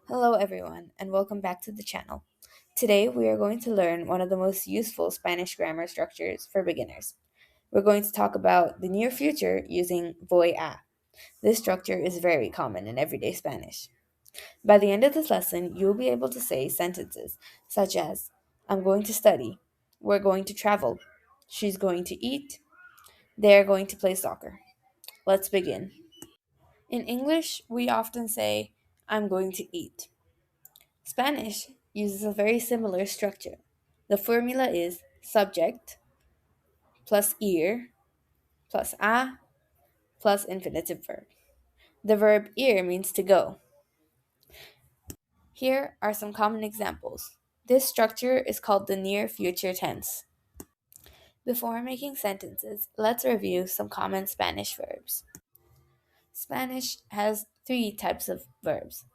Hello, everyone, and welcome back to the channel. Today, we are going to learn one of the most useful Spanish grammar structures for beginners. We're going to talk about the near future using voy a. This structure is very common in everyday Spanish. By the end of this lesson, you'll be able to say sentences such as I'm going to study, we're going to travel, she's going to eat, they're going to play soccer. Let's begin. In English, we often say I'm going to eat. Spanish uses a very similar structure. The formula is subject plus ir plus a plus infinitive verb. The verb ir means to go. Here are some common examples. This structure is called the near future tense. Before making sentences, let's review some common Spanish verbs. Spanish has three types of verbs.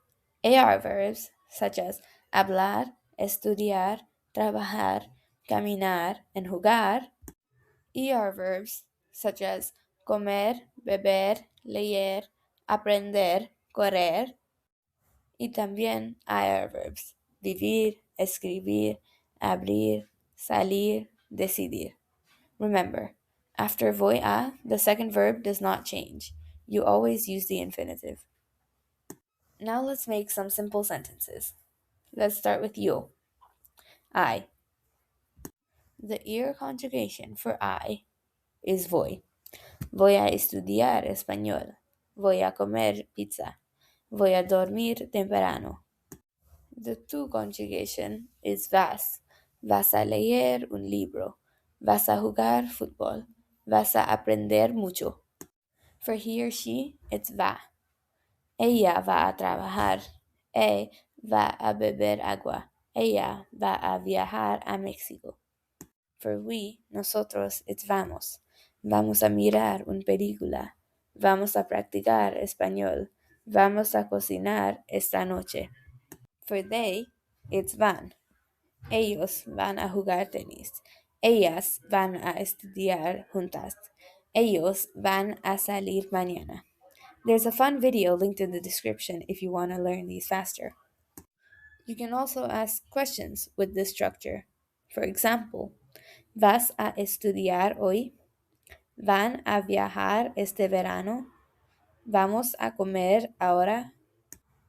AR verbs such as hablar, estudiar, trabajar, caminar, and jugar. ER verbs such as comer, beber, leer, aprender, correr. Y también IR verbs, vivir, escribir, abrir, salir, decidir. Remember, after voy a, the second verb does not change. You always use the infinitive. Now let's make some simple sentences. Let's start with yo. I. The ear conjugation for I is voy. Voy a estudiar español. Voy a comer pizza. Voy a dormir temprano. The to conjugation is vas. Vas a leer un libro. Vas a jugar fútbol. Vas a aprender mucho. For he or she, it's va. Ella va a trabajar. Va a beber agua. Ella va a viajar a México. For we, nosotros, it's vamos. Vamos a mirar una película. Vamos a practicar español. Vamos a cocinar esta noche. For they, it's van. Ellos van a jugar tenis. Ellas van a estudiar juntas. Ellos van a salir mañana. There's a fun video linked in the description if you want to learn these faster. You can also ask questions with this structure. For example, ¿vas a estudiar hoy? ¿Van a viajar este verano? ¿Vamos a comer ahora?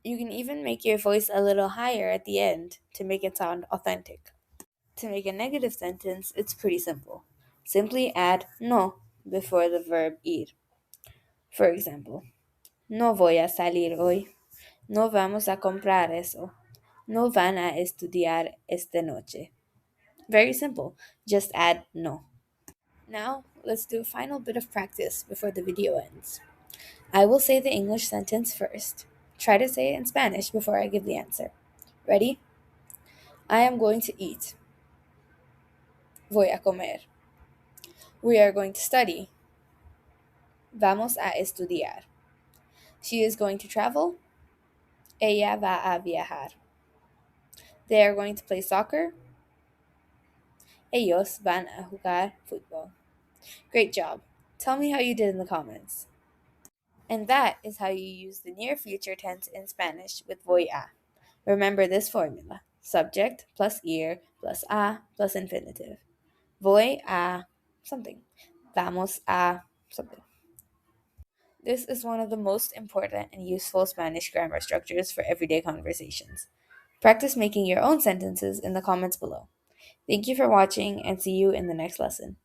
You can even make your voice a little higher at the end to make it sound authentic. To make a negative sentence, it's pretty simple. Simply add no before the verb ir. For example, no voy a salir hoy. No vamos a comprar eso. No van a estudiar esta noche. Very simple. Just add no. Now, let's do a final bit of practice before the video ends. I will say the English sentence first. Try to say it in Spanish before I give the answer. Ready? I am going to eat. Voy a comer. We are going to study. Vamos a estudiar. She is going to travel. Ella va a viajar. They are going to play soccer. Ellos van a jugar fútbol. Great job. Tell me how you did in the comments. And that is how you use the near future tense in Spanish with voy a. Remember this formula: subject plus ir plus a plus infinitive. Voy a something. Vamos a something. This is one of the most important and useful Spanish grammar structures for everyday conversations. Practice making your own sentences in the comments below. Thank you for watching and see you in the next lesson.